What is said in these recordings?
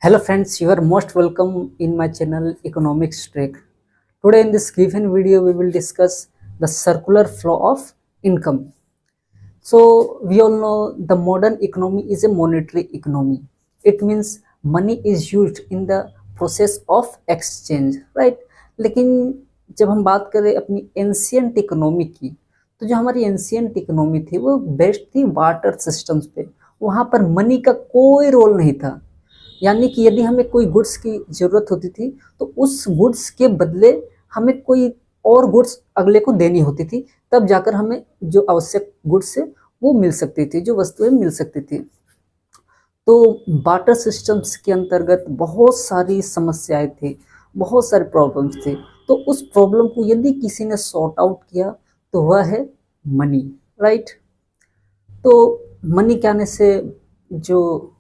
Hello friends, you are most welcome in my channel Economics Track. Today in this given video we will discuss the circular flow of income. So we all know the modern economy is a monetary economy. It means money is used in the process of exchange, right? लेकिन जब हम बात करें अपनी ancient economy की, तो जो हमारी एंशियंट इकोनॉमी थी वो बेस्ड थी वाटर सिस्टम्स पे। वहाँ पर मनी का कोई रोल नहीं था। यानी कि यदि हमें कोई गुड्स की ज़रूरत होती थी तो उस गुड्स के बदले हमें कोई और गुड्स अगले को देनी होती थी, तब जाकर हमें जो आवश्यक गुड्स है वो मिल सकती थी, जो वस्तुएं मिल सकती थी। तो बाटर सिस्टम्स के अंतर्गत बहुत सारी समस्याएं थी, बहुत सारे प्रॉब्लम्स थे। तो उस प्रॉब्लम को यदि किसी ने सॉर्ट आउट किया तो वह है मनी, राइट। तो मनी के आने से जो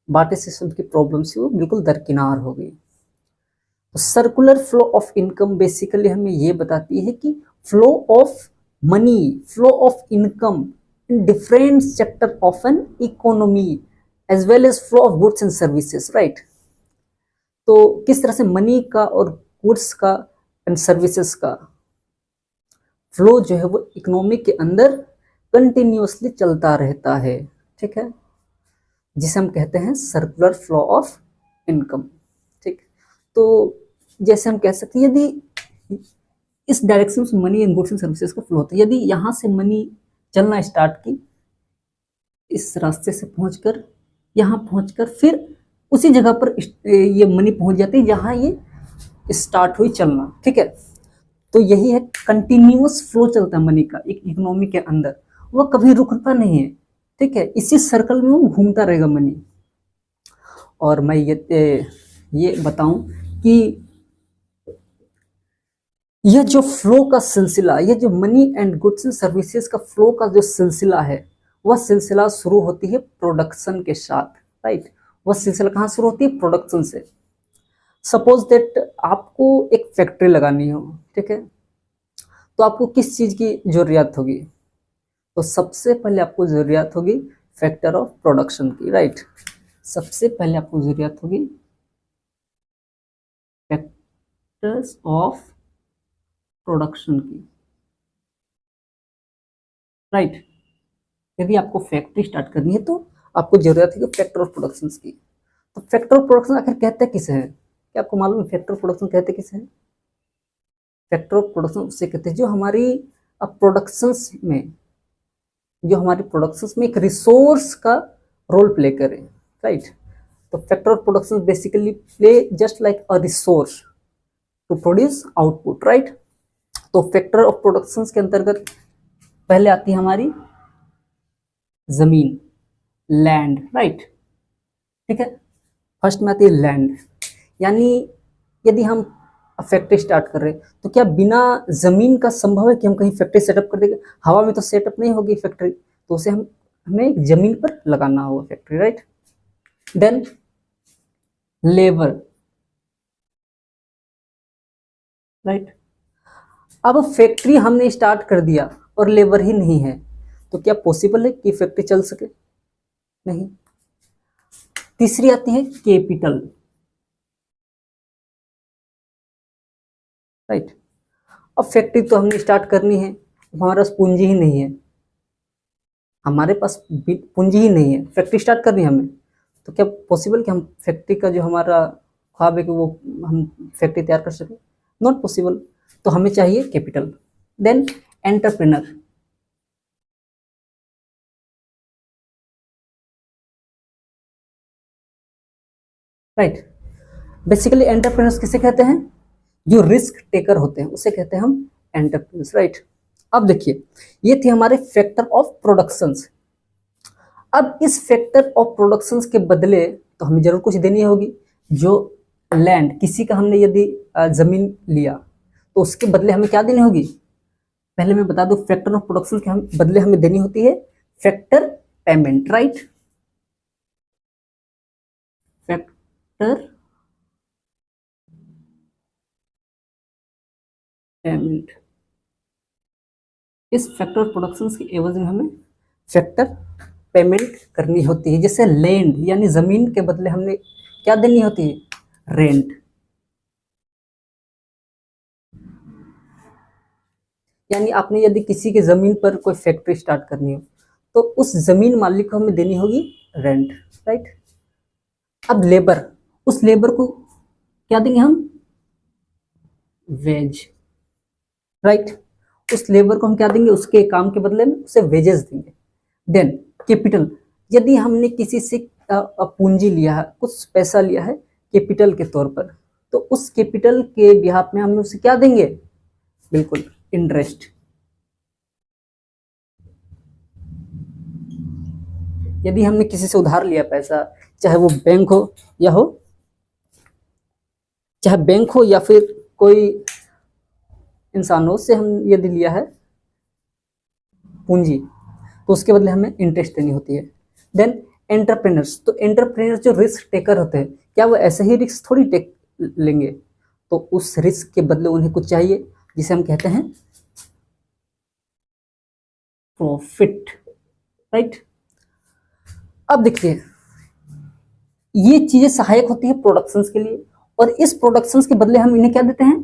बाटर सिस्टम की प्रॉब्लम थी वो बिल्कुल दरकिनार हो गई। तो circular flow of income basically हमें ये बताती है कि flow of money, flow of income in different sector of an economy as well as flow of goods and services, right. तो किस तरह से मनी का और गुड्स का एंड सर्विसेज का फ्लो जो है वो इकोनॉमी के अंदर कंटिन्यूअसली चलता रहता है, ठीक है, जिसे हम कहते हैं सर्कुलर फ्लो ऑफ इनकम, ठीक। तो जैसे हम कह सकते हैं यदि इस डायरेक्शन से money and goods and services का फ्लो होता है, यदि यहाँ से मनी चलना स्टार्ट की, इस रास्ते से पहुंचकर यहाँ पहुंचकर फिर उसी जगह पर ये मनी पहुंच जाती है जहाँ ये स्टार्ट हुई चलना, ठीक है। तो यही है, कंटिन्यूअस फ्लो चलता है मनी का एक इकोनॉमी के अंदर, वो कभी रुकता नहीं है, ठीक है। इसी सर्कल में वो घूमता रहेगा मनी। और मैं ये बताऊं कि यह जो फ्लो का सिलसिला, यह जो money and goods and services का फ्लो का जो सिलसिला है, वह सिलसिला शुरू होती है प्रोडक्शन के साथ, राइट। वह सिलसिला कहाँ शुरू होती है? प्रोडक्शन से। सपोज दैट आपको एक फैक्ट्री लगानी हो, ठीक है, तो आपको किस चीज़ की जरूरत होगी? तो सबसे पहले आपको जरूरत होगी फैक्टर ऑफ प्रोडक्शन की, राइट। सबसे पहले आपको जरूरत होगी फैक्टर्स ऑफ प्रोडक्शन की, राइट। यदि आपको फैक्ट्री स्टार्ट करनी है तो आपको जरूरत है फैक्टर ऑफ प्रोडक्शन की। तो फैक्टर ऑफ प्रोडक्शन आखिर कहते किसे हैं? क्या आपको मालूम है फैक्टर ऑफ प्रोडक्शन कहते किसे हैं? फैक्टर ऑफ प्रोडक्शन उससे कहते हैं जो हमारी प्रोडक्शंस में, जो हमारी प्रोडक्शंस में एक रिसोर्स का रोल प्ले करे, राइट। तो factor of production basically play just like a resource to produce output, right. तो फैक्टर ऑफ प्रोडक्शन के अंतर्गत पहले आती है हमारी जमीन, लैंड, राइट, ठीक है। फर्स्ट में आती है लैंड। यानी यदि हम फैक्ट्री स्टार्ट कर रहे हैं तो क्या बिना जमीन का संभव है कि हम कहीं फैक्ट्री सेटअप कर देंगे? हवा में तो सेटअप नहीं होगी फैक्ट्री, तो उसे हमें जमीन पर लगाना होगा factory, right. Then labour, right. अब फैक्ट्री हमने स्टार्ट कर दिया और लेबर ही नहीं है, तो क्या पॉसिबल है कि फैक्ट्री चल सके? नहीं। तीसरी आती है कैपिटल, राइट। अब फैक्ट्री तो हमने स्टार्ट करनी है, हमारे पास पूंजी ही नहीं है, हमारे पास पूंजी ही नहीं है, फैक्ट्री स्टार्ट करनी है हमें, तो क्या पॉसिबल कि हम फैक्ट्री का जो हमारा ख्वाब है कि वो हम फैक्ट्री तैयार कर सकें? Not possible. तो हमें चाहिए capital. Then entrepreneur, right. Basically entrepreneurs किसे कहते हैं? जो रिस्क टेकर होते हैं उसे कहते हैं हम एंटरप्रेन्योर्स, राइट। अब देखिए, ये थे हमारे फैक्टर ऑफ प्रोडक्शंस। अब इस फैक्टर ऑफ प्रोडक्शंस के बदले तो हमें जरूर कुछ देनी होगी। जो लैंड, किसी का हमने यदि जमीन लिया तो उसके बदले हमें क्या देनी होगी? पहले मैं बता दूं, फैक्टर ऑफ प्रोडक्शन के हम बदले हमें देनी होती है factor payment, right. Factor payment, इस फैक्टर ऑफ प्रोडक्शन के एवज में हमें फैक्टर पेमेंट करनी होती है। जैसे लैंड यानी जमीन के बदले हमने क्या देनी होती है? रेंट। यानी आपने यदि किसी के जमीन पर कोई फैक्ट्री स्टार्ट करनी हो तो उस जमीन मालिक को हमें देनी होगी रेंट, राइट। अब लेबर, उस लेबर को क्या देंगे हम? Veg, right. उस लेबर को हम क्या देंगे? उसके काम के बदले में उसे वेजेस देंगे। देन कैपिटल, यदि हमने किसी से पूंजी लिया है, कुछ पैसा लिया है कैपिटल के तौर पर, तो उस कैपिटल के बिहाफ में हम उसे क्या देंगे? बिल्कुल, इंटरेस्ट। यदि हमने किसी से उधार लिया पैसा, चाहे वो बैंक हो या हो, चाहे बैंक हो या फिर कोई इंसानों से हम यदि लिया है पूंजी, तो उसके बदले हमें इंटरेस्ट देनी होती है। देन एंटरप्रेनर्स, तो एंटरप्रेनर जो रिस्क टेकर होते हैं, क्या वो ऐसे ही रिस्क थोड़ी टेक लेंगे? तो उस रिस्क के बदले उन्हें कुछ चाहिए, जिसे हम कहते हैं प्रॉफिट, राइट। अब देखिए, ये चीजें सहायक होती है प्रोडक्शंस के लिए, और इस प्रोडक्शंस के बदले हम इन्हें क्या देते हैं?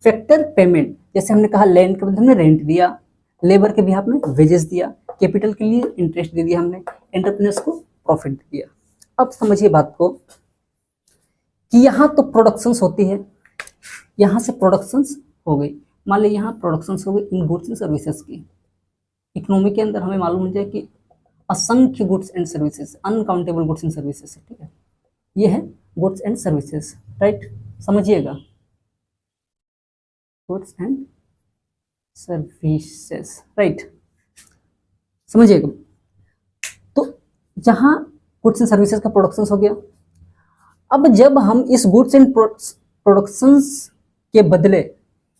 Factor payment. जैसे हमने कहा लैंड के बदले हमने रेंट दिया, लेबर के बिहाफ में वेजेस दिया, कैपिटल के लिए इंटरेस्ट दे दिया हमने, एंटरप्रेन्योर्स को प्रॉफिट दिया। अब समझिए बात को कि यहाँ तो प्रोडक्शंस होती है, यहाँ से प्रोडक्शंस हो गई, मान लीजिए यहाँ प्रोडक्शंस हो गई इन गुड्स एंड सर्विसेज की। इकोनॉमी के अंदर हमें मालूम हो जाए कि असंख्य goods and services, uncountable goods and services, ठीक है। ये है गुड्स एंड सर्विसेज, राइट। समझिएगा, गुड्स एंड सर्विसेज, राइट, समझिएगा। तो जहां गुड्स एंड सर्विसेज का प्रोडक्शन हो गया, अब जब हम इस गुड्स एंड प्रोडक्शंस के बदले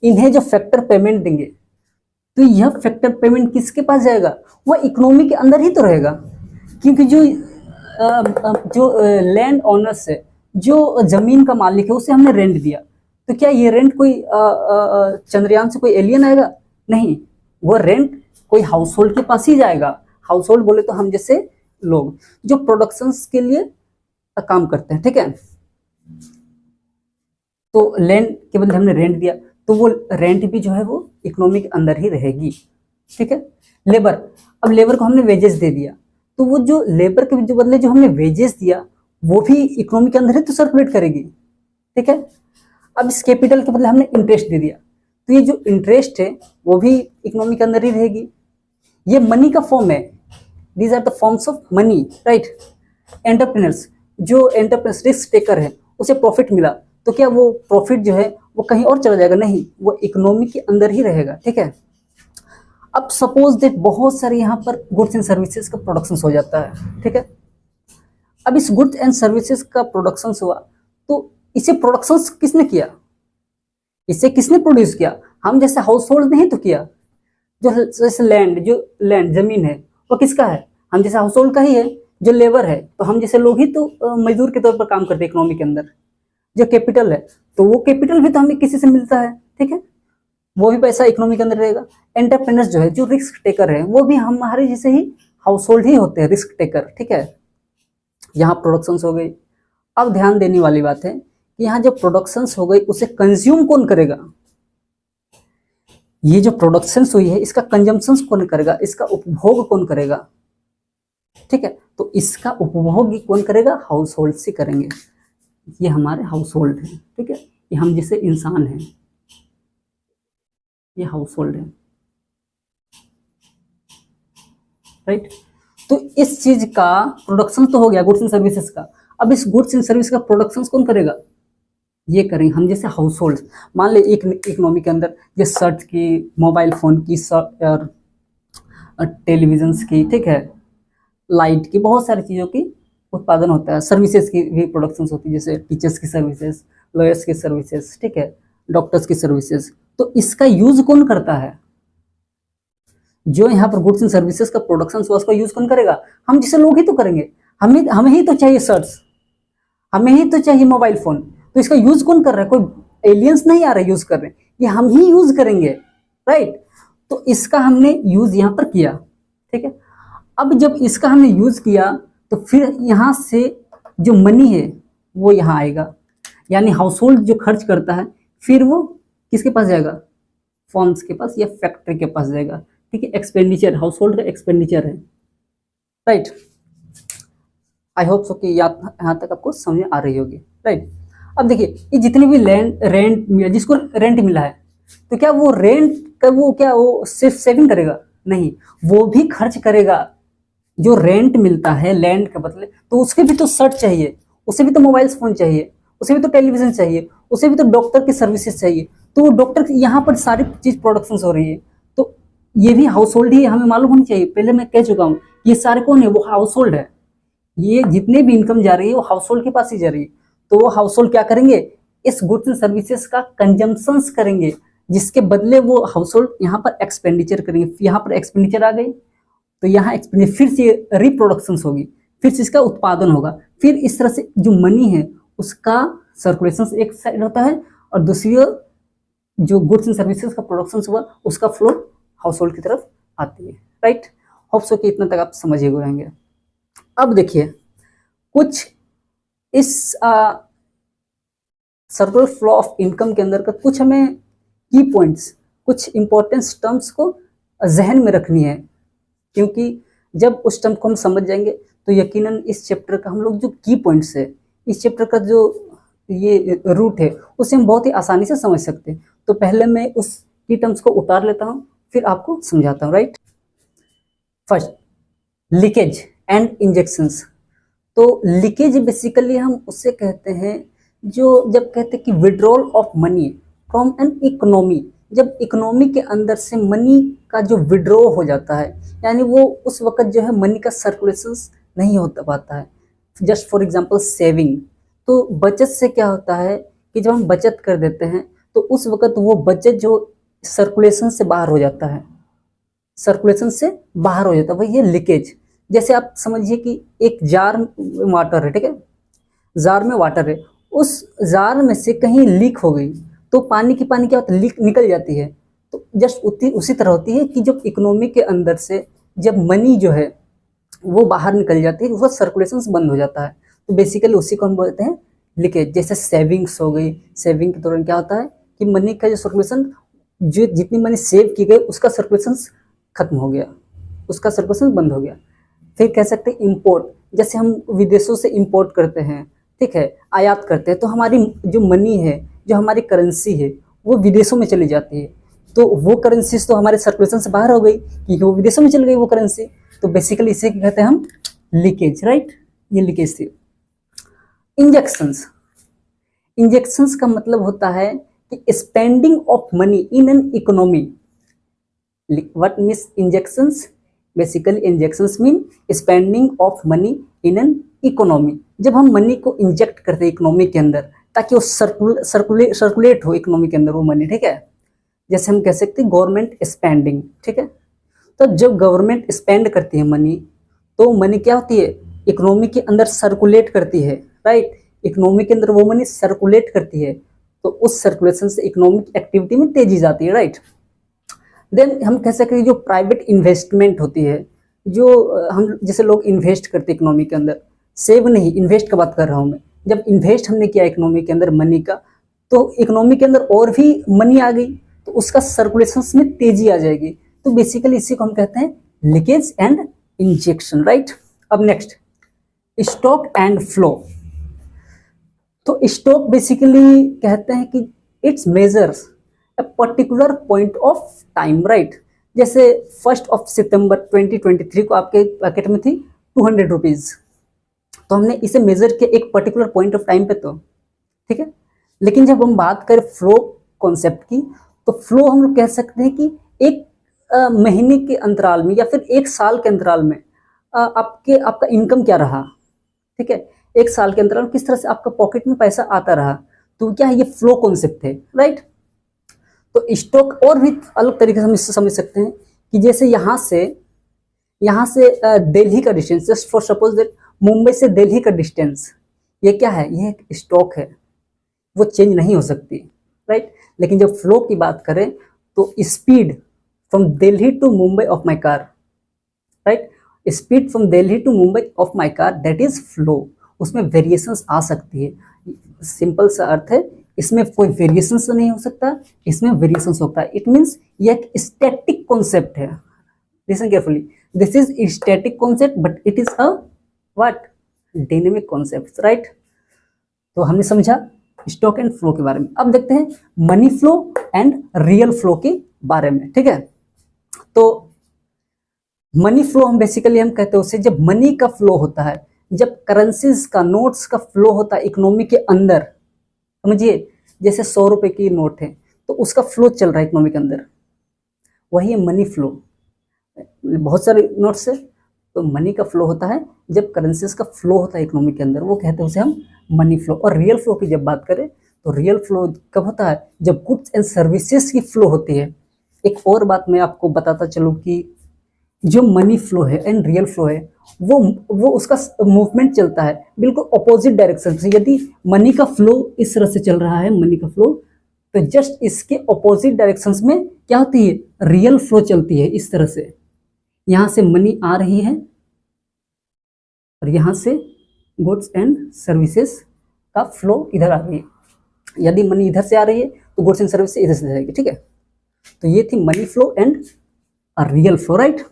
इन्हें जो फैक्टर पेमेंट देंगे, तो यह फैक्टर पेमेंट किसके पास जाएगा? वह इकोनॉमी के अंदर ही तो रहेगा, क्योंकि जो लैंड ओनर्स है, जो जमीन का मालिक है, उसे हमने रेंट दिया, तो क्या ये रेंट कोई चंद्रयान से कोई एलियन आएगा? नहीं, वो रेंट कोई हाउस होल्ड के पास ही जाएगा। हाउस होल्ड बोले तो हम जैसे लोग जो प्रोडक्शंस के लिए काम करते हैं, ठीक है। तो लैंड के बदले हमने रेंट दिया, तो वो रेंट भी जो है वो इकोनॉमी के अंदर ही रहेगी, ठीक है। लेबर, अब लेबर को हमने वेजेस दे दिया, तो वो जो लेबर के जो बदले जो हमने वेजेस दिया, वो भी इकोनॉमी के अंदर ही तो सर्कुलेट करेगी, ठीक है। अब इस कैपिटल के बदले हमने इंटरेस्ट दे दिया, तो ये जो इंटरेस्ट है वो भी इकोनॉमी के अंदर ही रहेगी। ये मनी का फॉर्म है, these are the forms of money, right. Entrepreneurs, जो एंटरप्रेन्योर्स रिस्क टेकर है, उसे प्रॉफिट मिला, तो क्या वो प्रॉफिट जो है वो कहीं और चला जाएगा? नहीं, वो इकोनॉमी के अंदर ही रहेगा, ठीक है। अब सपोज दैट बहुत सारे यहाँ पर गुड्स एंड सर्विसेज का प्रोडक्शन हो जाता है, ठीक है। अब इस गुड्स एंड सर्विसेज का प्रोडक्शन हुआ, तो इसे प्रोडक्शन किसने किया? इसे किसने प्रोड्यूस किया? हम जैसे हाउस होल्ड नहीं तो किया। जो जैसे लैंड, जो लैंड जमीन है, वो किसका है? हम जैसे हाउस होल्ड का ही है। जो लेबर है, तो हम जैसे लोग ही तो मजदूर के तौर पर काम करते हैं इकोनॉमी के अंदर। जो कैपिटल है, तो वो कैपिटल भी तो हमें किसी से मिलता है, ठीक है, वो भी पैसा इकोनॉमी के अंदर रहेगा। एंटरप्रेन्योर्स जो है, जो रिस्क टेकर है, वो भी हमारे जैसे ही हाउस होल्ड ही होते हैं, रिस्क टेकर, ठीक है। यहाँ प्रोडक्शंस हो गई। अब ध्यान देने वाली बात है कि यहाँ जो प्रोडक्शंस हो गई, उसे कंज्यूम कौन करेगा? ये जो प्रोडक्शंस हुई है, इसका कंजम्पशन कौन करेगा? इसका उपभोग कौन करेगा? ठीक है, तो इसका उपभोग कौन करेगा? हाउस होल्ड से करेंगे। ये हमारे हाउस होल्ड है, ठीक है, ये हम जैसे इंसान हैं, ये हाउस होल्ड है, राइट। तो इस चीज का प्रोडक्शन तो हो गया गुड्स एंड सर्विसेज का। अब इस गुड्स एंड सर्विस का प्रोडक्शन कौन करेगा? ये करेंगे हम जैसे हाउस होल्ड। मान ले एक इकोनॉमी के अंदर ये शर्ट की, मोबाइल फोन की, और टेलीविजन की, ठीक है, लाइट की, बहुत सारी चीज़ों की उत्पादन होता है। सर्विसेज की भी प्रोडक्शन होती है, जैसे टीचर्स की सर्विसेज, लॉयर्स की सर्विसेज, ठीक है, डॉक्टर्स की सर्विसेज। तो इसका यूज कौन करता है? जो यहाँ पर गुड्स एंड सर्विसेज का प्रोडक्शन हुआ, उसका यूज कौन करेगा? हम जैसे लोग ही तो करेंगे। हमें ही तो चाहिए शर्ट्स, हमें ही तो चाहिए मोबाइल फोन, तो इसका यूज कौन कर रहा है? कोई एलियंस नहीं आ रहा है यूज कर रहे हैं, ये हम ही यूज करेंगे, राइट। तो इसका हमने यूज यहाँ पर किया, ठीक है। अब जब इसका हमने यूज किया, तो फिर यहाँ से जो मनी है, वो यहाँ आएगा, यानी हाउस होल्ड जो खर्च करता है फिर वो किसके पास जाएगा, फर्म्स के पास या फैक्ट्री के पास जाएगा। ठीक है, एक्सपेंडिचर, हाउस होल्ड का एक्सपेंडिचर है, राइट। आई होप सो कि यहाँ तक आपको समझ आ रही होगी, राइट। अब देखिए ये जितने भी रेंट जिसको रेंट मिला है, तो क्या वो रेंट का वो सिर्फ सेविंग करेगा? नहीं, वो भी खर्च करेगा। जो रेंट मिलता है लैंड के बदले, तो उसके भी तो शर्ट चाहिए, उसे भी तो मोबाइल फोन चाहिए, उसे भी तो टेलीविजन चाहिए, उसे भी तो डॉक्टर की सर्विसेज चाहिए। तो वो डॉक्टर यहाँ पर सारी चीज प्रोडक्शन हो रही है, तो ये भी हाउस होल्ड ही हमें मालूम होनी चाहिए। पहले मैं कह चुका हूँ, ये सारे कौन है, वो हाउस होल्ड है। ये जितने भी इनकम जा रही है वो हाउस होल्ड के पास ही जा रही है। तो वो हाउस होल्ड क्या करेंगे, इस गुड्स एंड सर्विसेज का कंजम्पशन करेंगे, जिसके बदले वो हाउस होल्ड यहाँ पर एक्सपेंडिचर करेंगे। यहाँ पर एक्सपेंडिचर आ गई, तो यहाँ एक्सपेंडिचर फिर से रिप्रोडक्शन होगी, फिर से इसका उत्पादन होगा, फिर इस तरह से जो मनी है उसका सर्कुलेशन एक साइड होता है, और दूसरी ओर जो गुड्स एंड सर्विसेज का प्रोडक्शन हुआ उसका फ्लो हाउस होल्ड की तरफ आती है, राइट। होप सो कि इतना तक आप समझ गए होंगे। अब देखिए कुछ इस सर्कुलर फ्लो ऑफ इनकम के अंदर का कुछ हमें की पॉइंट्स, कुछ इंपॉर्टेंस टर्म्स को जहन में रखनी है, क्योंकि जब उस टर्म को हम समझ जाएंगे तो यकीनन इस चैप्टर का हम लोग जो की पॉइंट्स है, इस चैप्टर का जो ये रूट है, उसे हम बहुत ही आसानी से समझ सकते हैं। तो पहले मैं उस की टर्म्स को उतार लेता हूँ, फिर आपको समझाता हूँ, right. First, leakage and injections. तो लीकेज बेसिकली हम उससे कहते हैं जो जब कहते हैं कि withdrawal of money from an economy, जब इकोनॉमी के अंदर से मनी का जो विड्रॉ हो जाता है, यानी वो उस वक्त जो है मनी का सर्कुलेशन नहीं होता पाता है। जस्ट फॉर एग्जांपल सेविंग, तो बचत से क्या होता है कि जब हम बचत कर देते हैं तो उस वक्त वो बचत जो सर्कुलेशन से बाहर हो जाता है, सर्कुलेशन से बाहर हो जाता है, वही है लीकेज। जैसे आप समझिए कि एक जार में वाटर है, ठीक है, जार में वाटर है, उस जार में से कहीं लीक हो गई तो पानी की पानी क्या होता है, लीक निकल जाती है। तो जस्ट उसी तरह होती है कि जब इकोनॉमी के अंदर से जब मनी जो है वो बाहर निकल जाती है, उसका सर्कुलेशन बंद हो जाता है। तो बेसिकली उसी को हम बोलते हैं लीकेज। जैसे सेविंग्स हो गई, सेविंग के दौरान क्या होता है कि मनी का जो सर्कुलेशन, जो जितनी मनी सेव की गई उसका सर्कुलेशन खत्म हो गया, उसका सर्कुलेशन बंद हो गया। फिर कह सकते हैं इंपोर्ट, जैसे हम विदेशों से इंपोर्ट करते हैं, ठीक है, आयात करते हैं, तो हमारी जो मनी है, जो हमारी करेंसी है, वो विदेशों में चली जाती है। तो वो करेंसीज तो हमारे सर्कुलेशन से बाहर हो गई क्योंकि वो विदेशों में चली गई वो करेंसी। तो बेसिकली इसे कहते हैं हम लीकेज, राइट। ये लीकेज थी। इंजेक्शंस, इंजेक्शंस का मतलब होता है कि spending of money in an economy. What means injections? Basically injections mean spending of money in an economy. जब हम मनी को इंजेक्ट करते हैं इकोनॉमी के अंदर ताकि वो सर्कुलेट हो इकोनॉमी के अंदर वो मनी, ठीक है। जैसे हम कह सकते हैं गवर्नमेंट स्पेंडिंग, ठीक है। तो जब गवर्नमेंट स्पेंड करती है मनी, तो मनी क्या होती है, इकोनॉमी के अंदर सर्कुलेट करती है, राइट। इकोनॉमी के अंदर वो मनी सर्कुलेट करती है, तो उस सर्कुलेशन से इकोनॉमिक एक्टिविटी में तेजी जाती है, राइट। देन हम कह सकते हैं जो प्राइवेट इन्वेस्टमेंट होती है, जो हम जैसे लोग इन्वेस्ट करते हैं इकोनॉमी के अंदर, सेव नहीं, इन्वेस्ट का बात कर रहा हूँ मैं। जब इन्वेस्ट हमने किया इकोनॉमी के अंदर मनी का, तो इकोनॉमी के अंदर और भी मनी आ गई, तो उसका सर्कुलेशन में तेजी आ जाएगी। तो बेसिकली इसी को हम कहते हैं लीकेज एंड इंजेक्शन, राइट। अब नेक्स्ट, स्टॉक एंड फ्लो। तो स्टॉक बेसिकली कहते हैं कि it's measures a particular point of time, right. जैसे 1 सितंबर 2023 को आपके पैकेट में थी 200 रुपीज़, तो हमने इसे मेजर किया एक पर्टिकुलर पॉइंट ऑफ टाइम पे, तो ठीक है। लेकिन जब हम बात करें फ्लो कॉन्सेप्ट की, तो फ्लो हम लोग कह सकते हैं कि एक महीने के अंतराल में या फिर एक साल के अंतराल में आपका इनकम क्या रहा, ठीक है। एक साल के अंतराल में किस तरह से आपका पॉकेट में पैसा आता रहा, तो क्या है, ये फ्लो कॉन्सेप्ट है, राइट। तो स्टॉक और भी अलग तरीके से हम इससे समझ सकते हैं कि जैसे यहाँ से दिल्ली का distance, just for suppose that Mumbai से दिल्ली का डिस्टेंस, ये क्या है, ये एक स्टॉक है, वो चेंज नहीं हो सकती, राइट। लेकिन जब फ्लो की बात करें तो speed from Delhi to Mumbai of my car, right, speed from Delhi to Mumbai of my car, that is flow. उसमें वेरिएशंस आ सकती है। सिंपल सा अर्थ है, इसमें कोई वेरिएशंस तो नहीं हो सकता, इसमें वेरिएशंस होता है। इट मीन्स ये एक स्टैटिक कॉन्सेप्ट है। Listen carefully, this is static concept but it is a what, dynamic concept, right. तो हमने समझा स्टॉक एंड फ्लो के बारे में। अब देखते हैं money flow and real flow के बारे में, ठीक है। तो मनी फ्लो हम बेसिकली हम कहते हैं उसे जब मनी का फ्लो होता है, जब करेंसीज का, नोट्स का फ्लो होता है इकोनॉमी के अंदर, समझिए जैसे 100 रुपए की नोट है तो उसका फ्लो चल रहा है इकोनॉमी के अंदर, वही है मनी फ्लो। बहुत सारे नोट्स है तो मनी का फ्लो होता है जब करेंसीज का फ्लो होता है इकोनॉमी के अंदर, वो कहते हैं उसे हम मनी फ्लो। और रियल फ्लो की जब बात करें तो रियल फ्लो कब होता है, जब गुड्स एंड सर्विसेज की फ्लो होती है। एक और बात मैं आपको बताता चलूँ कि जो मनी फ्लो है एंड रियल फ्लो है वो उसका मूवमेंट चलता है बिल्कुल अपोजिट डायरेक्शन से। यदि मनी का फ्लो इस तरह से चल रहा है, मनी का फ्लो, तो जस्ट इसके अपोजिट डायरेक्शंस में क्या होती है, रियल फ्लो चलती है। इस तरह से यहाँ से मनी आ रही है और यहाँ से गुड्स एंड सर्विसेज का फ्लो इधर आ रही है। यदि मनी इधर से आ रही है तो गुड्स एंड सर्विसेज इधर से जाएगी, ठीक है। तो ये थी money flow and real flow, right.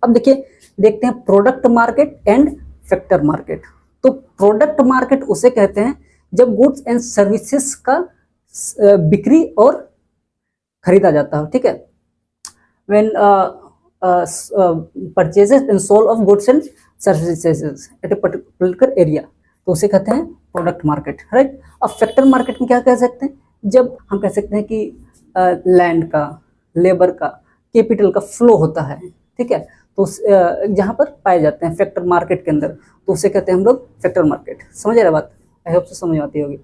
अब देखिए, देखते हैं product market and factor market. तो प्रोडक्ट मार्केट उसे कहते हैं जब गुड्स एंड सर्विसेज का बिक्री और खरीदा जाता है, ठीक है। When purchases and sale of goods and services at a particular area, तो उसे कहते हैं प्रोडक्ट मार्केट, राइट। अब फैक्टर मार्केट में क्या कह सकते हैं, जब हम कह सकते हैं कि लैंड का, लेबर का, कैपिटल का फ्लो होता है, ठीक है। तो जहाँ पर पाए जाते हैं फैक्टर मार्केट के अंदर, तो उसे कहते हैं हम लोग फैक्टर मार्केट। समझ आ रहा बात, आई होप से समझ आती होगी।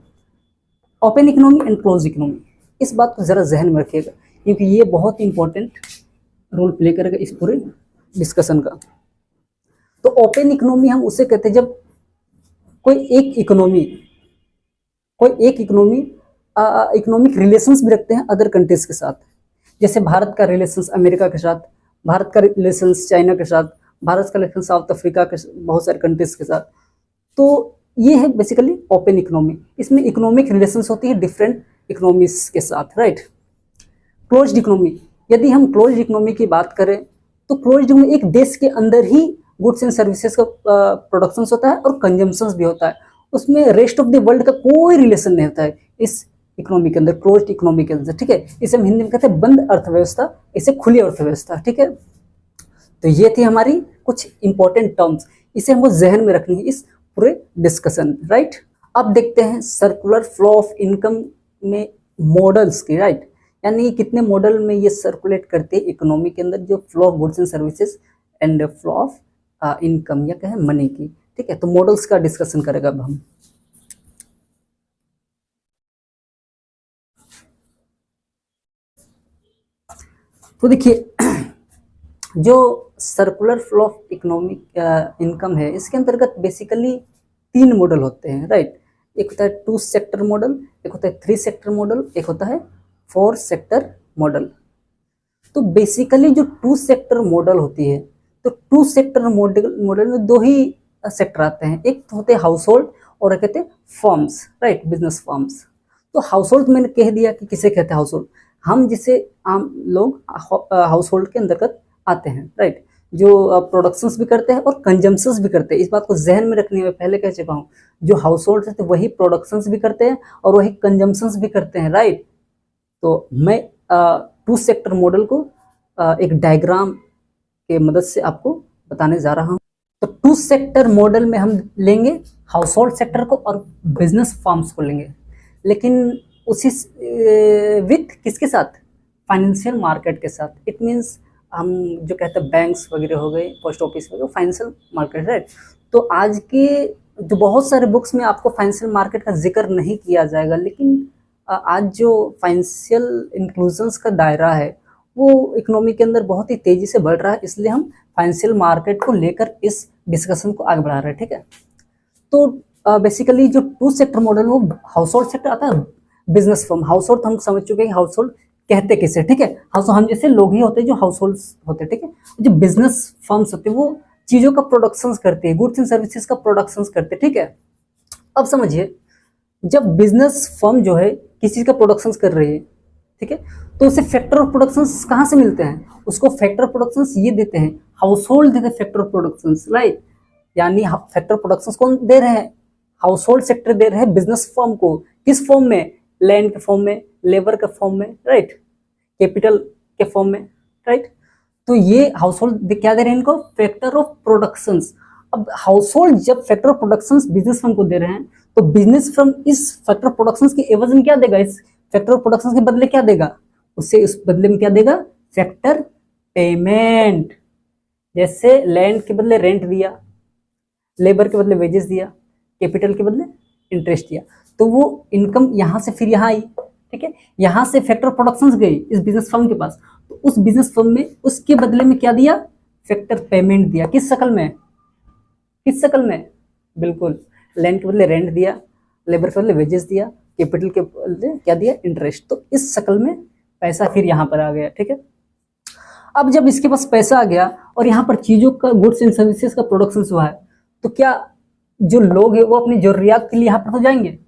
Open economy and close economy, इस बात को जरा जहन में रखिएगा क्योंकि ये बहुत इंपॉर्टेंट रोल प्ले करेगा इस पूरे डिस्कशन का। तो ओपन इकोनॉमी हम उसे कहते हैं जब कोई एक इकोनॉमी इकोनॉमिक रिलेशंस भी रखते हैं अदर कंट्रीज के साथ। जैसे भारत का रिलेशंस अमेरिका के साथ, भारत का रिलेशंस चाइना के साथ, भारत का रिलेशन साउथ अफ्रीका के बहुत सारे कंट्रीज के साथ। तो ये है बेसिकली ओपन इकोनॉमी। इसमें इकोनॉमिक रिलेशंस होती है डिफरेंट इकोनॉमीज के साथ, राइट। क्लोज्ड इकोनॉमी, यदि हम क्लोज्ड इकोनॉमी की बात करें तो क्लोज्ड इकोनॉमी एक देश के अंदर ही गुड्स एंड सर्विसेज का प्रोडक्शन होता है और कंजम्पशन भी होता है, उसमें रेस्ट ऑफ द वर्ल्ड का कोई रिलेशन नहीं होता है इस इकोनॉमी के अंदर, क्लोज्ड इकोनॉमी के अंदर, ठीक है। इसे हम हिंदी में कहते हैं बंद अर्थव्यवस्था, इसे खुली अर्थव्यवस्था, ठीक है। तो ये थी हमारी कुछ इंपॉर्टेंट टर्म्स, इसे हमको जहन में रखनी है इस पूरे डिस्कशन, राइट। अब देखते हैं सर्कुलर फ्लो ऑफ इनकम में मॉडल्स की, राइट। यानी कितने मॉडल में ये सर्कुलेट करते हैं इकोनॉमी के अंदर, जो flow of goods and services and flow of income या कहें मनी की, ठीक है। तो मॉडल्स का डिस्कशन करेगा अब हम। तो देखिए, जो circular flow of economic income है, इसके अंतर्गत बेसिकली 3 मॉडल होते हैं, राइट। एक होता है 2 सेक्टर मॉडल, एक होता है 3 सेक्टर मॉडल, एक होता है 4 सेक्टर मॉडल। तो बेसिकली जो 2 सेक्टर मॉडल होती है, तो 2 सेक्टर मॉडल में 2 ही सेक्टर आते हैं, एक तो होते हैं हाउस होल्ड और एक कहते हैं फर्म्स, राइट, बिजनेस फर्म्स। तो हाउस होल्ड मैंने कह दिया कि किसे कहते हैं हाउस होल्ड, हम जिसे आम लोग हाउस होल्ड के अंतर्गत आते हैं, राइट, जो प्रोडक्शंस भी करते हैं और कंजम्पशंस भी करते हैं। इस बात को जहन में रखने में पहले कह चुका हूँ, जो हाउस होल्ड रहते हैं वही प्रोडक्शंस भी करते हैं और वही कंजम्पशंस भी करते हैं, राइट। तो मैं 2 सेक्टर मॉडल को एक डायग्राम के मदद से आपको बताने जा रहा हूँ। तो 2 सेक्टर मॉडल में हम लेंगे हाउस होल्ड सेक्टर को और बिजनेस फर्म्स को लेंगे, लेकिन उसी विथ किसके साथ, फाइनेंशियल मार्केट के साथ। इट मीन्स हम जो कहते हैं बैंक्स वगैरह हो गए, पोस्ट ऑफिस वगैरह, फाइनेंशियल मार्केट, राइट। तो आज के जो बहुत सारे बुक्स में आपको फाइनेंशियल मार्केट का जिक्र नहीं किया जाएगा, लेकिन आज जो फाइनेंशियल इंक्लूजन्स का दायरा है वो इकोनॉमी के अंदर बहुत ही तेज़ी से बढ़ रहा है, इसलिए हम फाइनेंशियल मार्केट को लेकर इस डिस्कशन को आगे बढ़ा रहे हैं, ठीक है। तो बेसिकली जो 2 सेक्टर मॉडल वो हाउस होल्ड सेक्टर आता है, बिजनेस फर्म। हाउस होल्ड हम समझ चुके हैं, हाउस होल्ड कहते किसे, ठीक है। हाउस हम जैसे लोग ही होते हैं जो हाउस होल्ड होते हैं, ठीक है। जो बिजनेस फर्म्स होते हैं वो चीज़ों का प्रोडक्शंस करते हैं, गुड्स एंड सर्विसेज का प्रोडक्शंस करते हैं, ठीक है। अब समझिए, जब बिजनेस फर्म जो है किसी चीज का प्रोडक्शन कर रही है, ठीक है, तो उसे फैक्टर ऑफ प्रोडक्शन कहाँ से मिलते हैं? उसको फैक्टर ऑफ प्रोडक्शन ये देते हैं, हाउस होल्ड देते हैं फैक्टर ऑफ प्रोडक्शन, राइट। यानी फैक्टर ऑफ प्रोडक्शन कौन दे रहे हैं? हाउस होल्ड सेक्टर दे रहे हैं बिजनेस फर्म को। किस फॉर्म में? लैंड के फॉर्म में, लेबर के फॉर्म में, राइट, कैपिटल के फॉर्म में, राइट। तो ये हाउस होल्ड क्या दे रहे हैं इनको? Factor of production. अब हाउस होल्ड जब factor of production business firm को दे रहे हैं, तो बिजनेस फर्म इस फैक्टर ऑफ प्रोडक्शन के एवज में क्या देगा? इस फैक्टर ऑफ प्रोडक्शन के बदले क्या देगा? उससे इस बदले में क्या देगा? Factor payment. जैसे लैंड के बदले रेंट दिया, लेबर के बदले वेजेस दिया, कैपिटल के बदले इंटरेस्ट दिया, तो वो इनकम यहां से फिर यहां आई, ठीक है। यहां से फैक्टर ऑफ प्रोडक्शन गई इस बिजनेस फर्म के पास, तो उस बिजनेस फर्म में उसके बदले में क्या दिया? फैक्टर पेमेंट दिया। किस शक्ल में? किस शक्ल में? बिल्कुल, लैंड के बदले रेंट दिया, लेबर के बदले वेजेस दिया, कैपिटल के बदले क्या दिया? इंटरेस्ट। तो इस शक्ल में पैसा फिर यहाँ पर आ गया, ठीक है। अब जब इसके पास पैसा आ गया और यहाँ पर चीजों का, गुड्स एंड सर्विसेज का प्रोडक्शन हुआ है, तो क्या जो लोग है वो अपनी जरूरियात के लिए यहाँ पर तो जाएंगे।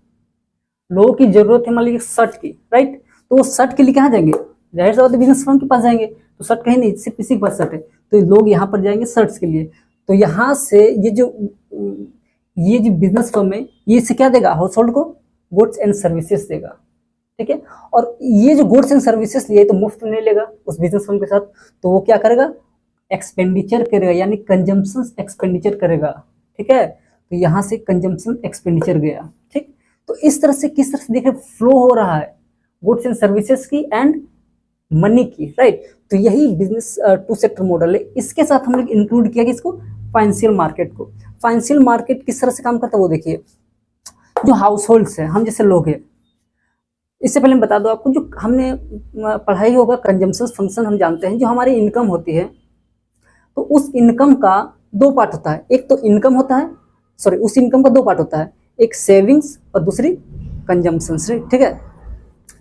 लोगों की जरूरत है मान लीजिए शर्ट की, राइट, तो वो शर्ट के लिए कहाँ जाएंगे? जाहिर सी बात है बिजनेस फर्म के पास जाएंगे। तो शर्ट कहीं नहीं, सिर्फ इसी के पास शर्ट है, तो लोग यहाँ पर जाएंगे शर्ट्स के लिए। तो यहाँ से ये जो बिजनेस फर्म है, ये इससे क्या देगा? हाउस होल्ड को गुड्स एंड सर्विसेज देगा, ठीक है। और ये जो गुड्स एंड सर्विसेज लिए तो मुफ्त में नहीं लेगा उस बिजनेस फर्म के साथ, तो वो क्या करेगा? एक्सपेंडिचर करेगा, यानी कंजम्पशन एक्सपेंडिचर करेगा, ठीक है। तो यहाँ से कंजम्पशन एक्सपेंडिचर गया, ठीक। तो इस तरह से किस तरह से देखिए फ्लो हो रहा है गुड्स एंड सर्विसेज की एंड मनी की, राइट। तो यही बिजनेस टू सेक्टर मॉडल है। इसके साथ हम लोग इंक्लूड किया कि इसको फाइनेंशियल मार्केट को। फाइनेंशियल मार्केट किस तरह से काम करता है वो देखिए। जो हाउस होल्ड्स है, हम जैसे लोग हैं, इससे पहले मैं बता दूं आपको, जो हमने पढ़ाई होगा कंजम्पशन फंक्शन, हम जानते हैं जो हमारी इनकम होती है, तो उस इनकम का दो पार्ट होता है। एक तो इनकम होता है, सॉरी, उस इनकम का दो पार्ट होता है, एक सेविंग्स और दूसरी कंजम्पशन, ठीक है।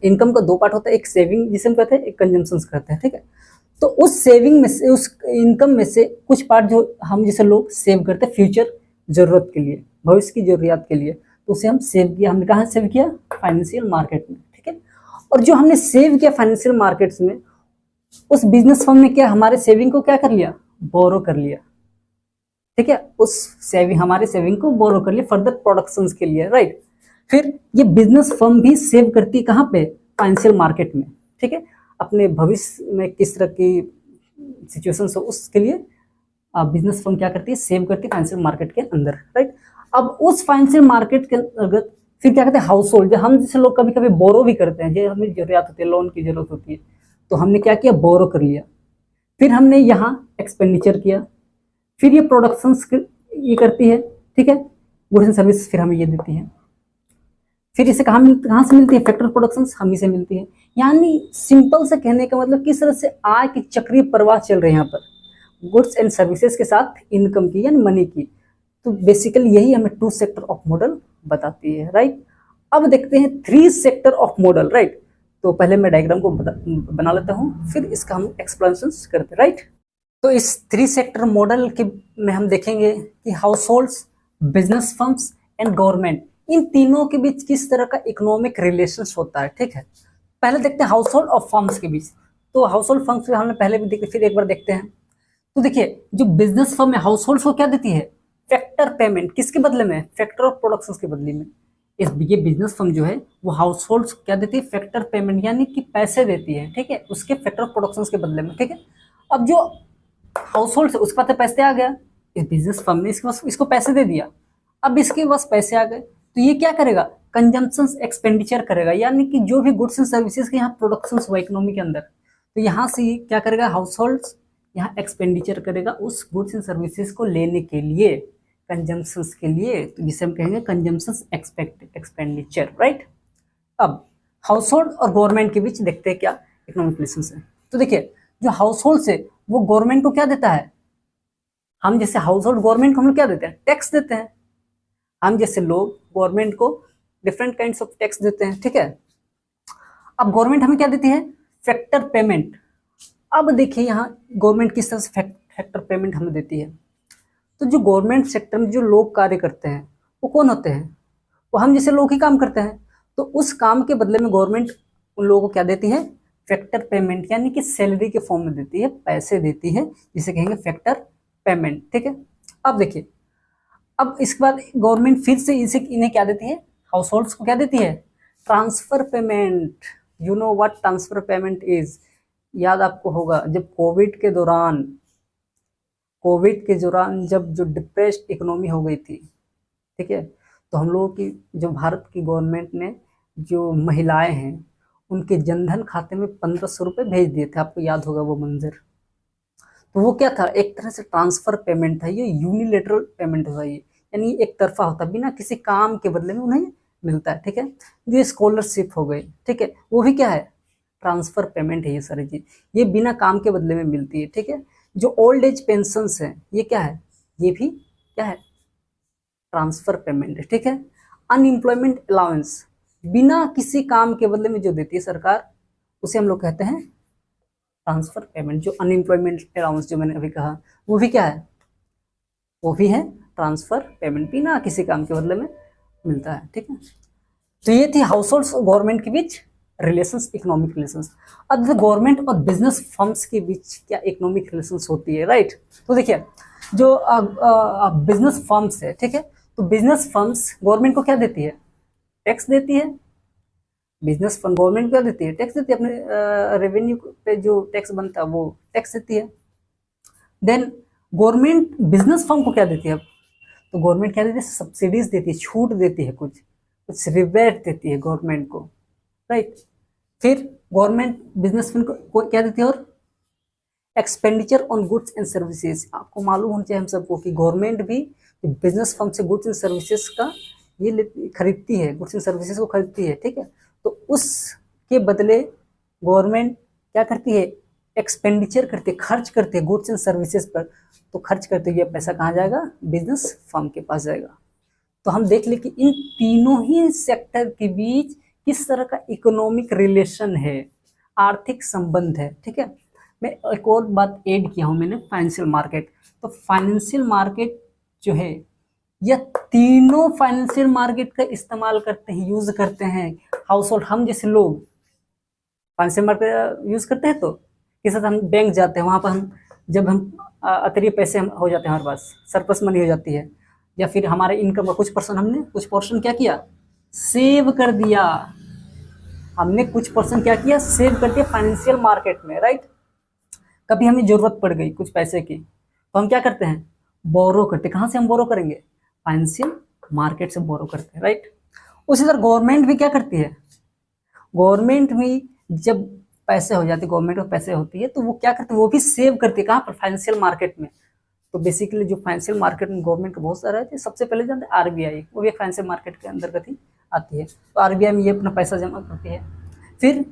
इनकम का दो पार्ट होता है, एक सेविंग जिसे हम कहते हैं, एक कंजम्पशन कहते हैं, ठीक है। तो उस सेविंग में से, उस इनकम में से कुछ पार्ट जो हम जैसे लोग सेव करते हैं फ्यूचर जरूरत के लिए, भविष्य की जरूरियात के लिए, तो उसे हम सेव किया। हमने कहाँ सेव किया? फाइनेंशियल मार्केट में, ठीक है। और जो हमने सेव किया फाइनेंशियल मार्केट्स में, उस बिजनेस फर्म ने क्या हमारे सेविंग को क्या कर लिया? बोरो कर लिया, ठीक है। उस सेविंग, हमारे सेविंग को बोरो कर लिया फर्दर प्रोडक्शंस के लिए, राइट। फिर ये बिजनेस फर्म भी सेव करती है कहाँ पे? फाइनेंशियल मार्केट में, ठीक है। अपने भविष्य में किस तरह की सिचुएशन हो उसके लिए बिजनेस फर्म क्या करती है? सेव करती है फाइनेंशियल मार्केट के अंदर, राइट। अब उस फाइनेंशियल मार्केट के अंतर्गत फिर क्या कहते हैं? House hold. हम जैसे लोग कभी कभी बोरो भी करते हैं, जो हमें जरूरत होती है, लोन की जरूरत होती है, तो हमने क्या किया? बोरो कर लिया। फिर हमने यहाँ एक्सपेंडिचर किया, फिर ये प्रोडक्शन ये करती है, ठीक है, गुड्स एंड सर्विस फिर हमें ये देती है। फिर इसे कहाँ से मिलती है? फैक्टर प्रोडक्शन हम ही से मिलती है। यानी सिंपल से कहने का मतलब किस तरह से आय की चक्रीय प्रवाह चल रहे हैं यहाँ पर गुड्स एंड सर्विसेज के साथ इनकम की, यानी मनी की। तो बेसिकली यही हमें टू सेक्टर ऑफ मॉडल बताती है, राइट। अब देखते हैं three sector of model, right. तो पहले मैं डायग्राम को बना लेता हूँ, फिर इसका हम एक्सप्लेनेशन करते हैं, राइट। तो इस थ्री सेक्टर मॉडल के में हम देखेंगे कि households, business firms and government, इन तीनों के बीच किस तरह का इकोनॉमिक रिलेशन होता है, ठीक है। पहले देखते हैं हाउस होल्ड और फर्म्स के बीच। तो हाउस होल्ड फर्म्स हमने पहले भी देखे, फिर एक बार देखते हैं। तो देखिए, जो बिजनेस फर्म है हाउस होल्ड को क्या देती है? Factor payment. किसके बदले में? फैक्टर ऑफ प्रोडक्शन के बदले में। ये बिजनेस फर्म जो है वो हाउस होल्ड क्या देती है? फैक्टर पेमेंट, यानी कि पैसे देती है, ठीक है, उसके फैक्टर ऑफ प्रोडक्शन के बदले में, ठीक है। अब जो हाउस होल्ड से उसके पास पैसे आ गया, इस बिजनेस फर्म ने इसके पास इसको पैसे दे दिया। अब इसके पास पैसे आ गए तो ये क्या करेगा? कंजम्पशन एक्सपेंडिचर करेगा, यानी कि जो भी गुड्स एंड सर्विसेज के यहाँ प्रोडक्शन हुआ इकोनॉमी के अंदर, तो यहाँ से ये क्या करेगा? हाउस होल्ड यहाँ एक्सपेंडिचर करेगा उस गुड्स एंड सर्विसेज को लेने के लिए, कंजम्पशन के लिए, तो जिसे हम कहेंगे कंजम्पशन एक्सपेंडिचर, राइट। अब हाउस होल्ड और गवर्नमेंट के बीच देखते हैं क्या इकोनॉमिक रिलेशन है। तो देखिए, जो हाउस होल्ड से वो गवर्नमेंट को क्या देता है? हम जैसे हाउस होल्ड गवर्नमेंट को हम लोग क्या देते हैं? टैक्स देते हैं। हम जैसे लोग गवर्नमेंट को डिफरेंट काइंड्स ऑफ टैक्स देते हैं, ठीक है। अब गवर्नमेंट हमें क्या देती है? Factor payment. अब देखिए यहाँ गवर्नमेंट किस तरह से फैक्टर पेमेंट हमें देती है। तो जो गवर्नमेंट सेक्टर में जो लोग कार्य करते हैं वो कौन होते हैं? वो हम जैसे लोग ही काम करते हैं, तो उस काम के बदले में गवर्नमेंट उन लोगों को क्या देती है, फैक्टर पेमेंट, यानी कि सैलरी के फॉर्म में देती है, पैसे देती है, जिसे कहेंगे फैक्टर पेमेंट। ठीक है, अब देखिए, अब इसके बाद गवर्नमेंट फिर से इसे इन्हें क्या देती है, हाउस होल्ड्स को क्या देती है, transfer payment. You know what transfer payment is, याद आपको होगा जब कोविड के दौरान जब जो डिप्रेस्ड इकोनॉमी हो गई थी, ठीक है, तो हम लोगों की जो भारत की गवर्नमेंट ने जो महिलाएं हैं उनके जनधन खाते में 1500 रुपये भेज दिए थे, आपको याद होगा वो मंजर। तो वो क्या था, एक तरह से ट्रांसफर पेमेंट था, ये यूनिलेटरल पेमेंट होता है, यानी एक तरफा होता, बिना किसी काम के बदले में उन्हें मिलता है। ठीक है, जो स्कॉलरशिप हो गई, ठीक है, वो भी क्या है, ट्रांसफर पेमेंट है, ये सारी चीज ये बिना काम के बदले में मिलती है। ठीक है, जो ओल्ड एज पेंशन है ये क्या है, ये भी क्या है, ट्रांसफर पेमेंट है। ठीक है, अनएम्प्लॉयमेंट अलाउंस, बिना किसी काम के बदले में जो देती है सरकार, उसे हम लोग कहते हैं ट्रांसफर पेमेंट। जो अनएम्प्लॉयमेंट अलाउंस जो मैंने अभी कहा, वो भी क्या है, वो भी है ट्रांसफर पेमेंट, बिना किसी काम के बदले में मिलता है। ठीक है, तो ये थी हाउस होल्ड और गवर्नमेंट के बीच रिलेशंस, इकोनॉमिक रिलेशंस। अब गवर्नमेंट और बिजनेस फर्म्स के बीच क्या इकोनॉमिक रिलेशंस होती है, राइट। तो देखिए, जो बिजनेस फर्म्स है, ठीक है, तो बिजनेस फर्म्स गवर्नमेंट को क्या देती है, टैक्स देती है। बिजनेस फर्म गवर्नमेंट क्या देती है, टैक्स देती है, अपने रेवेन्यू पे जो टैक्स बनता है वो टैक्स देती है। देन गवर्नमेंट बिजनेस फर्म को क्या देती है, तो गवर्नमेंट क्या देती है, सब्सिडीज देती है, छूट देती है, कुछ रिबेट देती है गवर्नमेंट को, राइट। फिर गवर्नमेंट बिजनेस फर्म को क्या देती है, और expenditure on goods and services. आपको मालूम होना चाहिए हम सबको कि गवर्नमेंट भी बिजनेस फर्म से गुड्स एंड सर्विसेज का ये खरीदती है, गुड्स एंड सर्विसेज को खरीदती है। ठीक है, तो उसके बदले गवर्नमेंट क्या करती है, एक्सपेंडिचर करती है, खर्च करती है गुड्स एंड सर्विसेज पर। तो खर्च करते हुए पैसा कहाँ जाएगा, बिजनेस फर्म के पास जाएगा। तो हम देख ले कि इन तीनों ही सेक्टर के बीच किस तरह का इकोनॉमिक रिलेशन है, आर्थिक संबंध है। ठीक है, मैं एक और बात ऐड किया हूं मैंने, फाइनेंशियल मार्केट। तो फाइनेंशियल मार्केट जो है, यह तीनों फाइनेंशियल मार्केट का इस्तेमाल करते हैं, यूज करते हैं हाउस होल्ड। हम जैसे लोग फाइनेंशियल मार्केट यूज करते हैं, तो किस तरह हम बैंक जाते हैं, वहां पर हम जब हम अतिरिक्त पैसे हो जाते हैं, हमारे पास सरप्लस मनी हो जाती है, या फिर हमारे इनकम का कुछ पोर्शन क्या किया, सेव कर दिया। हमने कुछ पर्सन क्या किया, सेव कर दिया फाइनेंशियल मार्केट में, राइट। कभी हमें जरूरत पड़ गई कुछ पैसे की, तो हम क्या करते हैं, बोरो करते। कहाँ से हम बोरो करेंगे, फाइनेंशियल मार्केट से बोरो करते हैं, राइट। उसी तरह गवर्नमेंट भी क्या करती है, गवर्नमेंट भी जब पैसे हो जाते, गवर्नमेंट में पैसे होती है, तो वो क्या करती है, वो भी सेव करती है। कहाँ पर, फाइनेंशियल मार्केट में। तो बेसिकली जो फाइनेंशियल मार्केट में गवर्नमेंट का बहुत सारा है, सबसे पहले जानते हैं आरबीआई, वो भी फाइनेंशियल मार्केट के अंतर्गत ही आती है। तो आरबीआई में ये अपना पैसा जमा करती है। फिर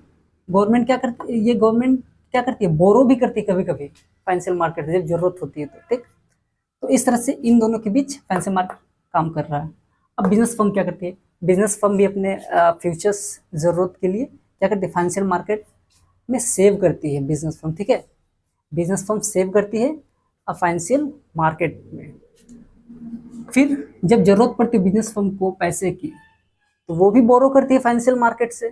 गवर्नमेंट क्या करती है, ये गवर्नमेंट क्या करती है, बोरो भी करती है कभी कभी फाइनेंशियल मार्केट से, जब जरूरत होती है तो। ठीक, तो इस तरह से इन दोनों के बीच फाइनेंशियल मार्केट काम कर रहा है। अब बिजनेस फर्म क्या करती है, बिजनेस फर्म भी अपने फ्यूचर्स जरूरत के लिए क्या करती है, फाइनेंशियल मार्केट में सेव करती है बिजनेस फर्म। ठीक है, बिजनेस फर्म सेव करती है फाइनेंशियल मार्केट में। फिर जब जरूरत पड़ती है बिजनेस फर्म को पैसे की, तो वो भी बोरो करती है फाइनेंशियल मार्केट से।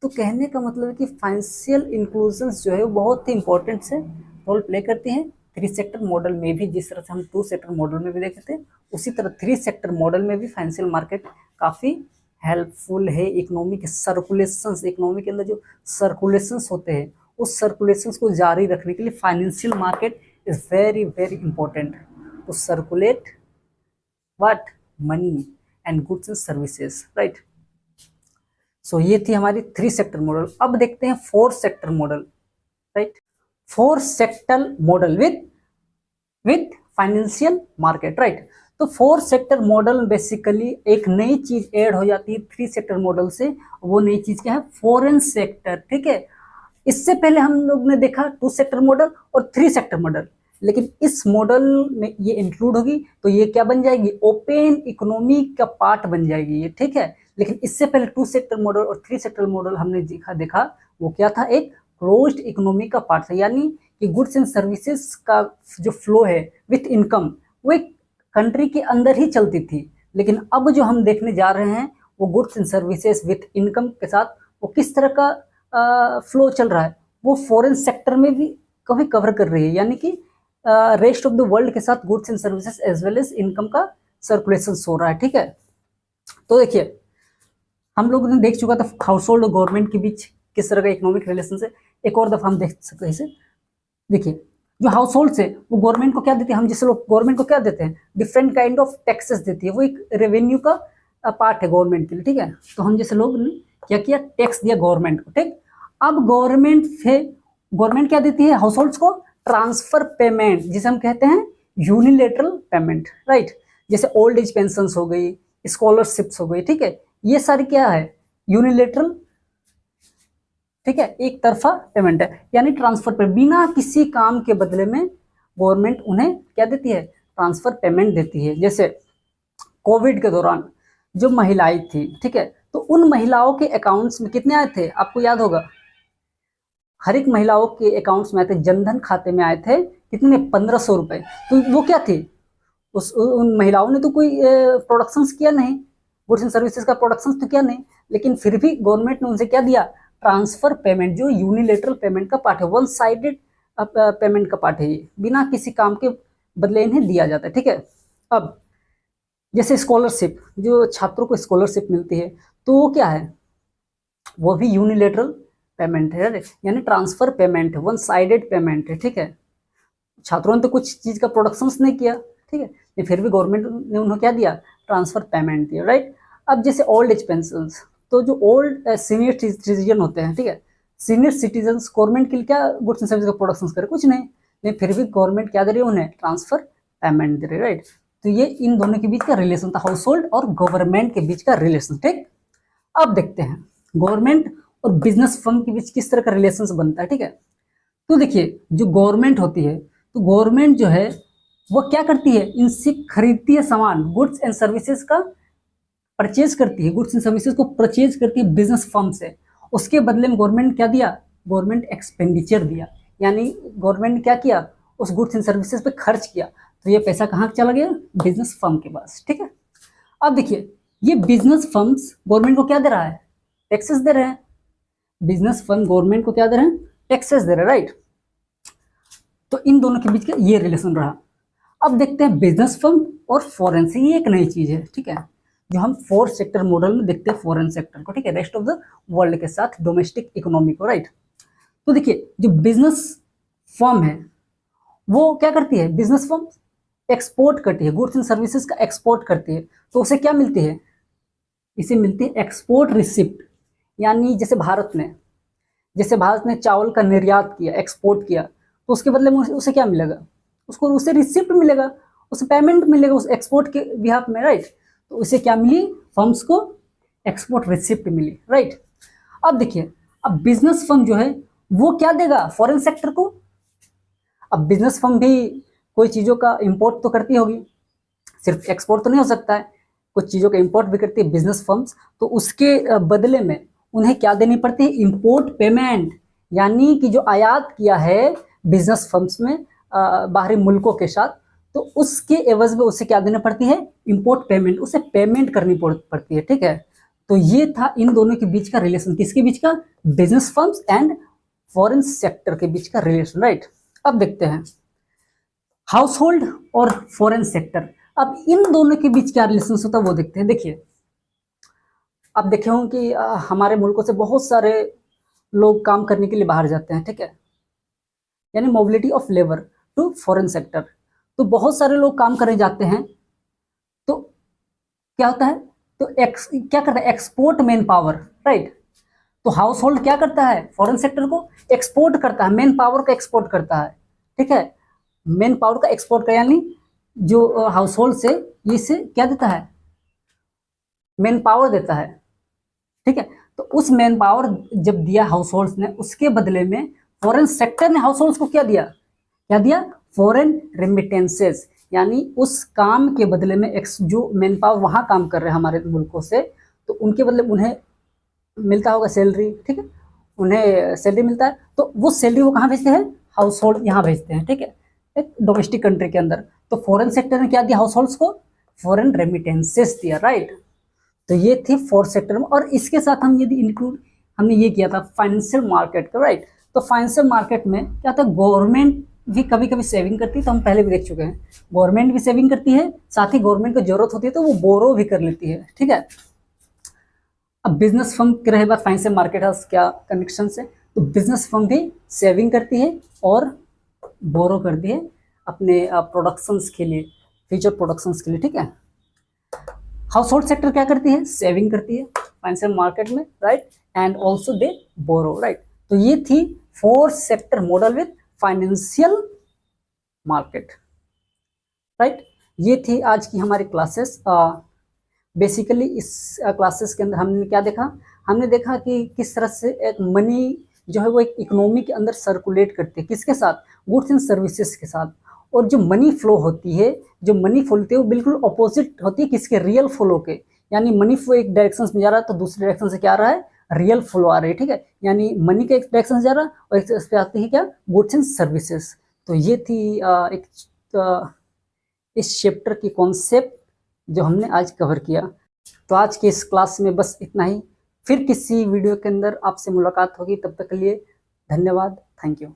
तो कहने का मतलब है कि फाइनेंशियल इंक्लूजन जो है वो बहुत ही इंपॉर्टेंट से रोल प्ले करती हैं थ्री सेक्टर मॉडल में भी। जिस तरह से हम टू सेक्टर मॉडल में भी देखे थे, उसी तरह थ्री सेक्टर मॉडल में भी फाइनेंशियल मार्केट काफ़ी हेल्पफुल है इकोनॉमिक सर्कुलेशंस। इकोनॉमी के अंदर जो सर्कुलेशंस होते हैं, उस सर्कुलेशंस को जारी रखने के लिए financial market is very very important to circulate what, money and goods and services, right. So ये थी हमारी थ्री सेक्टर मॉडल। अब देखते हैं four sector model, right. Four sector model with financial market, right. तो फोर सेक्टर मॉडल बेसिकली एक नई चीज ऐड हो जाती है थ्री सेक्टर मॉडल से। वो नई चीज क्या है, फॉरेन सेक्टर। ठीक है, इससे पहले हम लोग ने देखा टू सेक्टर मॉडल और थ्री सेक्टर मॉडल, लेकिन इस मॉडल में ये इंक्लूड होगी, तो ये क्या बन जाएगी, ओपन इकोनॉमी का पार्ट बन जाएगी ये। ठीक है, लेकिन इससे पहले टू सेक्टर मॉडल और थ्री सेक्टर मॉडल हमने देखा वो क्या था, एक क्लोज्ड इकोनॉमी का पार्ट था। यानी कि गुड्स एंड सर्विसेज का जो फ्लो है विथ इनकम, वो एक कंट्री के अंदर ही चलती थी, लेकिन अब जो हम देखने जा रहे हैं वो goods and services with income के साथ वो किस तरह का फ्लो चल रहा है, वो फॉरेन सेक्टर में भी कभी कवर कर रही है, यानी कि रेस्ट ऑफ द वर्ल्ड के साथ goods and services as well as income का सर्कुलेशन हो रहा है। ठीक है, तो देखिए हम लोगों ने देख चुका था हाउस होल्ड और गवर्नमेंट के बीच किस तरह का इकोनॉमिक रिलेशन है। एक और दफा हम देख सकते हैं इसे। देखिए जो हाउस होल्ड है वो गवर्नमेंट को क्या देते हैं, हम जैसे लोग गवर्नमेंट को क्या देते हैं, डिफरेंट काइंड ऑफ टैक्सेस देती है, वो एक रेवेन्यू का पार्ट है गवर्नमेंट के लिए। ठीक है, तो हम जैसे लोग ने क्या किया, टैक्स दिया गवर्नमेंट को। ठीक, अब गवर्नमेंट क्या देती है हाउस होल्ड्स को, ट्रांसफर पेमेंट, जिसे हम कहते हैं यूनिलेटरल पेमेंट, राइट। जैसे ओल्ड एज पेंशन हो गई, स्कॉलरशिप्स हो गई, ठीक है, ये सारी क्या है, यूनिलेटरल, ठीक है, एक तरफा पेमेंट है, यानी ट्रांसफर पे बिना किसी काम के बदले में गवर्नमेंट उन्हें क्या देती है, ट्रांसफर पेमेंट देती है। जैसे कोविड के दौरान जो महिलाएं थी, ठीक है, तो उन महिलाओं के अकाउंट्स में कितने आए थे, आपको याद होगा, हर एक महिलाओं के अकाउंट्स में आए थे, जनधन खाते में आए थे कितने, 1500 रुपए। तो वो क्या थी, उन महिलाओं ने तो कोई प्रोडक्शंस किया नहीं, गुड्स एंड सर्विसेज का प्रोडक्शंस तो किया नहीं, लेकिन फिर भी गवर्नमेंट ने उनसे क्या दिया, ट्रांसफर पेमेंट, जो यूनिलेटरल पेमेंट का पार्ट है, वन साइडेड पेमेंट का पार्ट है, ये बिना किसी काम के बदले इन्हें दिया जाता है। ठीक है, अब जैसे स्कॉलरशिप, जो छात्रों को स्कॉलरशिप मिलती है, तो वो क्या है, वो भी यूनिलेटरल पेमेंट है, यानी ट्रांसफर पेमेंट है, वन साइडेड पेमेंट है। ठीक है, छात्रों ने तो कुछ चीज का प्रोडक्शंस नहीं किया, ठीक है, ये फिर भी गवर्नमेंट ने उन्हें क्या दिया, ट्रांसफर पेमेंट दिया, राइट। अब जैसे ओल्ड एज पेंशन, तो जो ओल्ड सीनियर सिटीजन होते हैं, ठीक है, सीनियर सिटीजन गवर्नमेंट के लिए क्या गुड्स एंड सर्विस का प्रोडक्शन करे, कुछ नहीं, लेकिन फिर भी गवर्नमेंट क्या दे रही है, उन्हें ट्रांसफर पेमेंट दे रही है, राइट। तो ये इन दोनों के बीच का रिलेशन था, हाउस होल्ड और गवर्नमेंट के बीच का रिलेशन। ठीक, अब देखते हैं गवर्नमेंट और बिजनेस फर्म के बीच किस तरह का रिलेशन बनता है। ठीक है, तो देखिए जो गवर्नमेंट होती है, तो गवर्नमेंट जो है वो क्या करती है, इनसे खरीदती है सामान, गुड्स एंड सर्विसेज का परचेज करती है, गुड्स एंड सर्विसेज को परचेज करती है बिजनेस फर्म से। उसके बदले में गवर्नमेंट क्या दिया, गवर्नमेंट एक्सपेंडिचर दिया, यानी गवर्नमेंट ने क्या किया, उस गुड्स एंड सर्विसेज पे खर्च किया, तो ये पैसा कहाँ चला गया, बिजनेस फर्म के पास। ठीक है, अब देखिए ये बिजनेस फर्म्स गवर्नमेंट को क्या दे रहा है, टैक्सेस दे रहे हैं, बिजनेस फर्म गवर्नमेंट को क्या दे रहे हैं, टैक्सेस दे रहे हैं, राइट। तो इन दोनों के बीच का ये रिलेशन रहा। अब देखते हैं बिजनेस फर्म और फॉरेन से, ये एक नई चीज है, ठीक है, जो हम फोर्थ सेक्टर मॉडल में देखते हैं फॉरेन सेक्टर को, ठीक है, रेस्ट ऑफ द वर्ल्ड के साथ डोमेस्टिक इकोनॉमी को, राइट। तो देखिए जो बिजनेस फर्म है वो क्या करती है, बिजनेस फर्म एक्सपोर्ट करती है, गुड्स एंड सर्विसेज का एक्सपोर्ट करती है, तो उसे क्या मिलती है, इसे मिलती है एक्सपोर्ट रिसिप्ट, यानी जैसे भारत ने चावल का निर्यात किया, एक्सपोर्ट किया, तो उसके बदले में उसे क्या मिलेगा, उसे रिसिप्ट मिलेगा, उसे पेमेंट मिलेगा उस एक्सपोर्ट के बिहाफ में, राइट। तो उसे क्या मिली, फर्म्स को एक्सपोर्ट रिसिप्ट मिली, राइट। अब देखिए अब बिजनेस फर्म जो है वो क्या देगा फॉरेन सेक्टर को, अब बिजनेस फर्म भी कोई चीज़ों का इंपोर्ट तो करती होगी, सिर्फ एक्सपोर्ट तो नहीं हो सकता है, कुछ चीज़ों का इंपोर्ट भी करती है बिजनेस फर्म्स, तो उसके बदले में उन्हें क्या देनी पड़ती है, इंपोर्ट पेमेंट, यानी कि जो आयात किया है बिजनेस फर्म्स में बाहरी मुल्कों के साथ, तो उसके एवज में उसे क्या देनी पड़ती है, इंपोर्ट पेमेंट, उसे पेमेंट करनी पड़ती है। ठीक है, तो ये था इन दोनों के बीच का रिलेशन, किसके बीच का, business firms and foreign sector के बीच का रिलेशन, राइट। अब देखते हैं हाउस होल्ड और फॉरेन सेक्टर, अब इन दोनों के बीच क्या रिलेशन होता है वो देखते हैं। देखिए आप देखे हों कि हमारे मुल्कों से बहुत सारे लोग काम करने के लिए बाहर जाते हैं, ठीक है, यानी mobility of labour to foreign sector, तो बहुत सारे लोग काम करने जाते हैं, तो क्या होता है, तो क्या करता है, एक्सपोर्ट मैन पावर, राइट। तो हाउस होल्ड क्या करता है, फॉरेन सेक्टर को एक्सपोर्ट करता है, मैन पावर का एक्सपोर्ट करता है, ठीक है, मैन पावर का एक्सपोर्ट का, यानी जो हाउस होल्ड से इसे क्या देता है, मैन पावर देता है, ठीक है। तो उस मैन पावर जब दिया हाउस होल्ड्स ने, उसके बदले में फॉरेन सेक्टर ने हाउस होल्ड्स को क्या दिया, फॉरेन रेमिटेंसेस, यानी उस काम के बदले में जो मैन पावर वहां काम कर रहे हैं हमारे मुल्कों से, तो उनके बदले उन्हें मिलता होगा सैलरी, ठीक है, उन्हें सैलरी मिलता है, तो वो सैलरी वो कहाँ भेजते हैं, हाउस होल्ड यहाँ भेजते हैं, ठीक है, एक डोमेस्टिक कंट्री के अंदर। तो फॉरेन सेक्टर ने क्या दिया हाउस होल्ड्स को, फॉरेन रेमिटेंसेस दिया, राइट। तो ये थी फोर्थ सेक्टर में, और इसके साथ हम यदि इंक्लूड हमने ये किया था फाइनेंशियल मार्केट का, राइट। तो फाइनेंशियल मार्केट में क्या था, गवर्नमेंट भी कभी कभी सेविंग करती है, तो हम पहले भी देख चुके हैं, गवर्नमेंट भी सेविंग करती है, साथ ही गवर्नमेंट को जरूरत होती है तो वो बोरो भी कर लेती है, ठीक है। अब बिजनेस फर्म के रहे बात फाइनेंशियल मार्केट है क्या कनेक्शन से, तो बिजनेस फर्म भी सेविंग करती है और बोरो करती है अपने प्रोडक्शंस के लिए, फ्यूचर प्रोडक्शंस के लिए, ठीक है। हाउस होल्ड सेक्टर क्या करती है, सेविंग करती है फाइनेंशियल मार्केट में, right, and also they borrow, right. तो ये थी fourth sector model with financial market, right. ये थी आज की हमारी क्लासेस। बेसिकली इस क्लासेस के अंदर हमने क्या देखा, हमने देखा कि किस तरह से एक मनी जो है वो एक इकोनॉमी के अंदर सर्कुलेट करती है, किसके साथ, गुड्स एंड सर्विसेज के साथ। और जो मनी फ्लो होती है, जो मनी फ्लो होती है वो बिल्कुल अपोजिट होती है किसके, रियल फ्लो के। यानी मनी फ्लो एक डायरेक्शन में जा रहा है तो दूसरे डायरेक्शन से क्या आ रहा है, रियल फ्लो आ रही है, ठीक है। यानी मनी का एक डायरेक्शन से जा रहा है और एक पे आती है क्या, गुड्स एंड सर्विसेज। तो ये थी इस चैप्टर की कॉन्सेप्ट जो हमने आज कवर किया। तो आज के इस क्लास में बस इतना ही, फिर किसी वीडियो के अंदर आपसे मुलाकात होगी, तब तक के लिए धन्यवाद, थैंक यू।